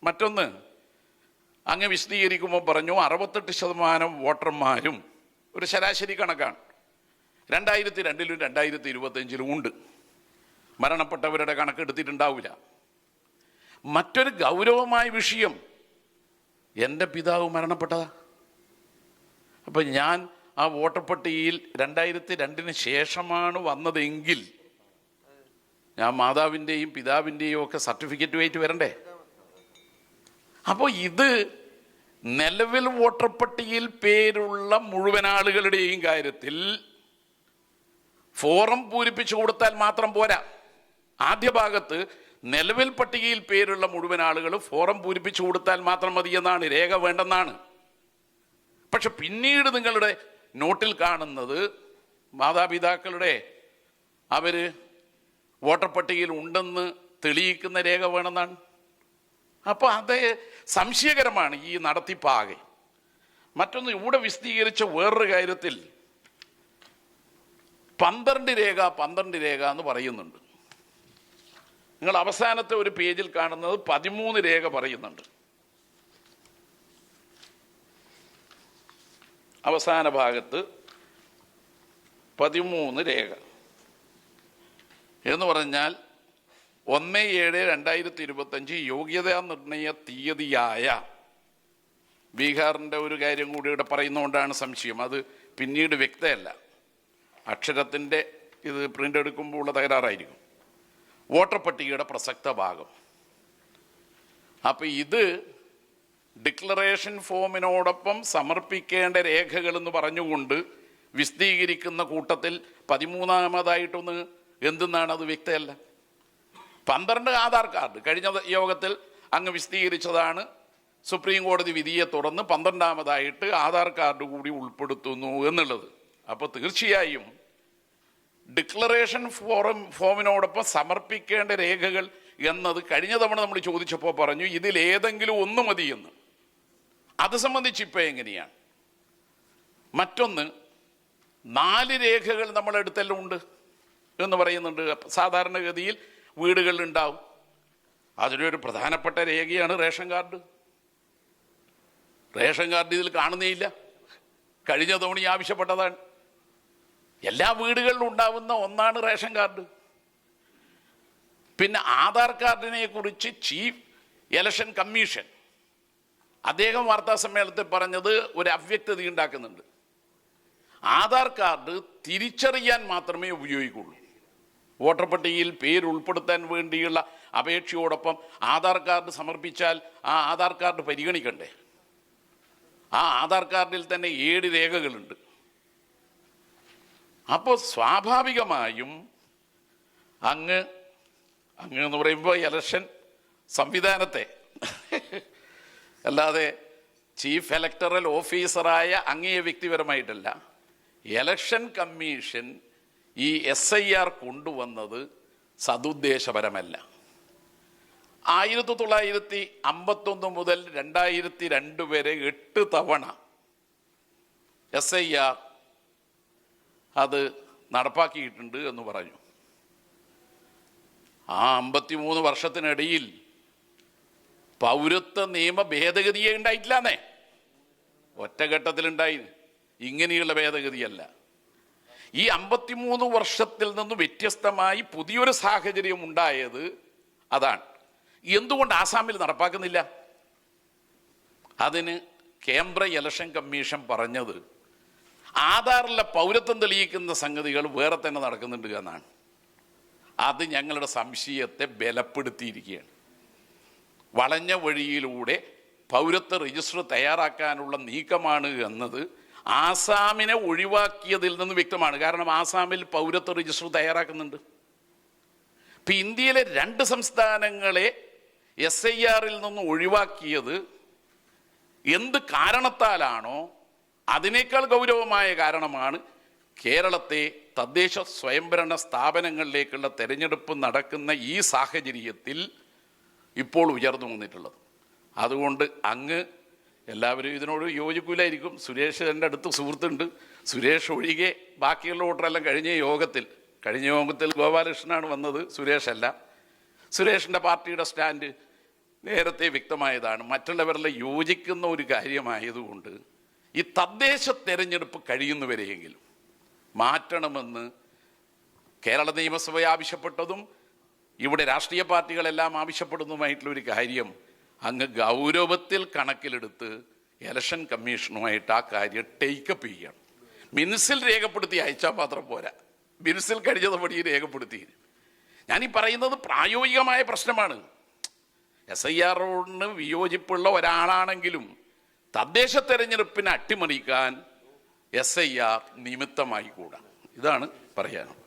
മറ്റൊന്ന്, അങ്ങ് വിശദീകരിക്കുമ്പോൾ പറഞ്ഞു 68% വോട്ടർമാരും ഒരു ശരാശരി കണക്കാണ് 2002-ലും 2025-ലും ഉണ്ട്. മരണപ്പെട്ടവരുടെ കണക്കെടുത്തിട്ടുണ്ടാവില്ല. മറ്റൊരു ഗൗരവമായ വിഷയം, എൻ്റെ പിതാവ് മരണപ്പെട്ടതാ. അപ്പം ഞാൻ ആ വോട്ടർ പട്ടികയിൽ 2002-ന് ശേഷമാണ് വന്നതെങ്കിൽ ഞാൻ മാതാവിൻ്റെയും പിതാവിൻ്റെയും ഒക്കെ സർട്ടിഫിക്കറ്റുമായിട്ട് വരണ്ടേ? അപ്പോൾ ഇത് നിലവിൽ വോട്ടർ പട്ടികയിൽ പേരുള്ള മുഴുവൻ ആളുകളുടെയും കാര്യത്തിൽ ഫോറം പൂരിപ്പിച്ചു കൊടുത്താൽ മാത്രം പോരാ. ആദ്യ ഭാഗത്ത് നിലവിൽ പട്ടികയിൽ പേരുള്ള മുഴുവൻ ആളുകൾ ഫോറം പൂരിപ്പിച്ചു കൊടുത്താൽ മാത്രം മതി എന്നാണ്, രേഖ വേണ്ടെന്നാണ്. പക്ഷെ പിന്നീട് നിങ്ങളുടെ നോട്ടിൽ കാണുന്നത് മാതാപിതാക്കളുടെ അവർ വോട്ടർ പട്ടികയിൽ ഉണ്ടെന്ന് തെളിയിക്കുന്ന രേഖ വേണമെന്നാണ്. അപ്പോൾ അത് സംശയകരമാണ് ഈ നടത്തിപ്പാകെ. മറ്റൊന്ന്, ഇവിടെ വിശദീകരിച്ച വേറൊരു കാര്യത്തിൽ 12 രേഖ എന്ന് പറയുന്നുണ്ട്. നിങ്ങൾ അവസാനത്തെ ഒരു പേജിൽ കാണുന്നത് 13 രേഖ പറയുന്നുണ്ട്. അവസാന ഭാഗത്ത് 13 രേഖ എന്ന് പറഞ്ഞാൽ 1/7/2025 യോഗ്യതാ നിർണയ തീയതിയായ ബീഹാറിൻ്റെ ഒരു കാര്യം കൂടി ഇവിടെ പറയുന്നതുകൊണ്ടാണ് സംശയം. അത് പിന്നീട് വ്യക്തമല്ല, അക്ഷരത്തിൻ്റെ ഇത് പ്രിൻ്റ് എടുക്കുമ്പോൾ ഉള്ള തകരാറായിരിക്കും. വോട്ടർ പട്ടികയുടെ പ്രസക്ത ഭാഗം. അപ്പം ഇത് ഡിക്ലറേഷൻ ഫോമിനോടൊപ്പം സമർപ്പിക്കേണ്ട രേഖകൾ എന്ന് പറഞ്ഞുകൊണ്ട് വിശദീകരിക്കുന്ന കൂട്ടത്തിൽ 13-ാമതായിട്ടൊന്ന് എന്തെന്നാണ് അത് വ്യക്തമല്ല. 12 ആധാർ കാർഡ് കഴിഞ്ഞ യോഗത്തിൽ അങ്ങ് വിശദീകരിച്ചതാണ്. സുപ്രീം കോടതി വിധിയെ തുടർന്ന് 12-ാമതായിട്ട് ആധാർ കാർഡ് കൂടി ഉൾപ്പെടുത്തുന്നു എന്നുള്ളത്. അപ്പോൾ തീർച്ചയായും ഡിക്ലറേഷൻ ഫോമിനോടൊപ്പം സമർപ്പിക്കേണ്ട രേഖകൾ എന്നത് കഴിഞ്ഞ തവണ നമ്മൾ ചോദിച്ചപ്പോൾ പറഞ്ഞു ഇതിലേതെങ്കിലും ഒന്ന് മതിയെന്ന്. അത് സംബന്ധിച്ച് ഇപ്പോൾ എങ്ങനെയാണ്? മറ്റൊന്ന്, 4 രേഖകൾ നമ്മളെടുത്തെല്ലാം ഉണ്ട് എന്ന് പറയുന്നുണ്ട്. സാധാരണഗതിയിൽ വീടുകളിൽ ഉണ്ടാവും. അതിലൊരു പ്രധാനപ്പെട്ട രേഖയാണ് റേഷൻ കാർഡ്. റേഷൻ കാർഡ് ഇതിൽ കാണുന്നേയില്ല. കഴിഞ്ഞ തവണ ആവശ്യപ്പെട്ടതാണ്. എല്ലാ വീടുകളിലും ഉണ്ടാവുന്ന ഒന്നാണ് റേഷൻ കാർഡ്. പിന്നെ ആധാർ കാർഡിനെ കുറിച്ച് ചീഫ് ഇലക്ഷൻ കമ്മീഷൻ അദ്ദേഹം വാർത്താ സമ്മേളനത്തിൽ പറഞ്ഞത് ഒരു അവ്യക്തത ഉണ്ടാക്കുന്നുണ്ട്. ആധാർ കാർഡ് തിരിച്ചറിയാൻ മാത്രമേ ഉപയോഗിക്കുള്ളൂ. വോട്ടർ പട്ടികയിൽ പേര് ഉൾപ്പെടുത്താൻ വേണ്ടിയുള്ള അപേക്ഷയോടൊപ്പം ആധാർ കാർഡ് സമർപ്പിച്ചാൽ ആ ആധാർ കാർഡ് പരിഗണിക്കണ്ടേ? ആ ആധാർ കാർഡിൽ തന്നെ 7 രേഖകളുണ്ട്. അപ്പോൾ സ്വാഭാവികമായും അങ്ങ് എന്ന് പറയുമ്പോൾ ഇലക്ഷൻ സംവിധാനത്തെ അല്ലാതെ ചീഫ് ഇലക്ടറൽ ഓഫീസറായ അങ്ങയെ വ്യക്തിപരമായിട്ടല്ല, ഇലക്ഷൻ കമ്മീഷൻ ഈ SIR കൊണ്ടുവന്നത് സതുദ്ദേശപരമല്ല. 1951 മുതൽ 2002 വരെ 8 തവണ SIR അത് നടപ്പാക്കിയിട്ടുണ്ട് എന്ന് പറഞ്ഞു. ആ 53 വർഷത്തിനിടയിൽ പൗരത്വ നിയമ ഭേദഗതിയെ ഉണ്ടായിട്ടില്ലാന്നേ. ഒറ്റഘട്ടത്തിലുണ്ടായി, ഇങ്ങനെയുള്ള ഭേദഗതിയല്ല. ഈ 53 വർഷത്തിൽ നിന്ന് വ്യത്യസ്തമായി പുതിയൊരു സാഹചര്യം ഉണ്ടായത് അതാണ്. എന്തുകൊണ്ട് ആസാമിൽ നടപ്പാക്കുന്നില്ല? അതിന് കേന്ദ്ര ഇലക്ഷൻ കമ്മീഷൻ പറഞ്ഞത് ആധാറിലെ പൗരത്വം തെളിയിക്കുന്ന സംഗതികൾ വേറെ തന്നെ നടക്കുന്നുണ്ട് എന്നാണ്. അത് ഞങ്ങളുടെ സംശയത്തെ ബലപ്പെടുത്തിയിരിക്കുകയാണ്. വളഞ്ഞ വഴിയിലൂടെ പൗരത്വ രജിസ്റ്റർ തയ്യാറാക്കാനുള്ള നീക്കമാണ് എന്നത് ആസാമിനെ ഒഴിവാക്കിയതിൽ നിന്ന് വ്യക്തമാണ്. കാരണം ആസാമിൽ പൗരത്വ രജിസ്റ്റർ തയ്യാറാക്കുന്നുണ്ട്. ഇപ്പം ഇന്ത്യയിലെ 2 സംസ്ഥാനങ്ങളെ SIRൽ നിന്ന് ഒഴിവാക്കിയത് എന്ത് കാരണത്താലാണോ അതിനേക്കാൾ ഗൗരവമായ കാരണമാണ് കേരളത്തെ തദ്ദേശ സ്വയംഭരണ സ്ഥാപനങ്ങളിലേക്കുള്ള തെരഞ്ഞെടുപ്പ് നടക്കുന്ന ഈ സാഹചര്യത്തിൽ ഇപ്പോൾ ഉയർന്നു വന്നിട്ടുള്ളത്. അതുകൊണ്ട് അങ്ങ് എല്ലാവരും ഇതിനോട് യോജിക്കൂലായിരിക്കും. സുരേഷ് എൻ്റെ അടുത്ത് സുഹൃത്തുണ്ട്. സുരേഷ് ഒഴികെ ബാക്കിയുള്ള വോട്ടറെല്ലാം കഴിഞ്ഞ യോഗത്തിൽ ഗോപാലകൃഷ്ണനാണ് വന്നത്, സുരേഷല്ല. സുരേഷിൻ്റെ പാർട്ടിയുടെ സ്റ്റാൻഡ് നേരത്തെ വ്യക്തമായതാണ്. മറ്റുള്ളവരിലെ യോജിക്കുന്ന ഒരു കാര്യമായതുകൊണ്ട് ഈ തദ്ദേശ തെരഞ്ഞെടുപ്പ് കഴിയുന്നവരെയെങ്കിലും മാറ്റണമെന്ന് കേരള നിയമസഭ ആവശ്യപ്പെട്ടതും ഇവിടെ രാഷ്ട്രീയ പാർട്ടികളെല്ലാം ആവശ്യപ്പെടുന്നതുമായിട്ടുള്ളൊരു കാര്യം അങ്ങ് ഗൗരവത്തിൽ കണക്കിലെടുത്ത് ഇലക്ഷൻ കമ്മീഷനുമായിട്ട് ആ കാര്യം ടേക്കപ്പ് ചെയ്യണം. മിനിസിൽ രേഖപ്പെടുത്തി അയച്ചാൽ മാത്രം പോരാ, മിനിസിൽ കഴിഞ്ഞതുപടി രേഖപ്പെടുത്തി. ഞാനീ പറയുന്നത് പ്രായോഗികമായ പ്രശ്നമാണ്. SIR-ഓടിന് വിയോജിപ്പുള്ള ഒരാളാണെങ്കിലും തദ്ദേശ തെരഞ്ഞെടുപ്പിനെ അട്ടിമറിക്കാൻ SIR നിമിത്തമായിക്കൂടാ. ഇതാണ് പറയാൻ.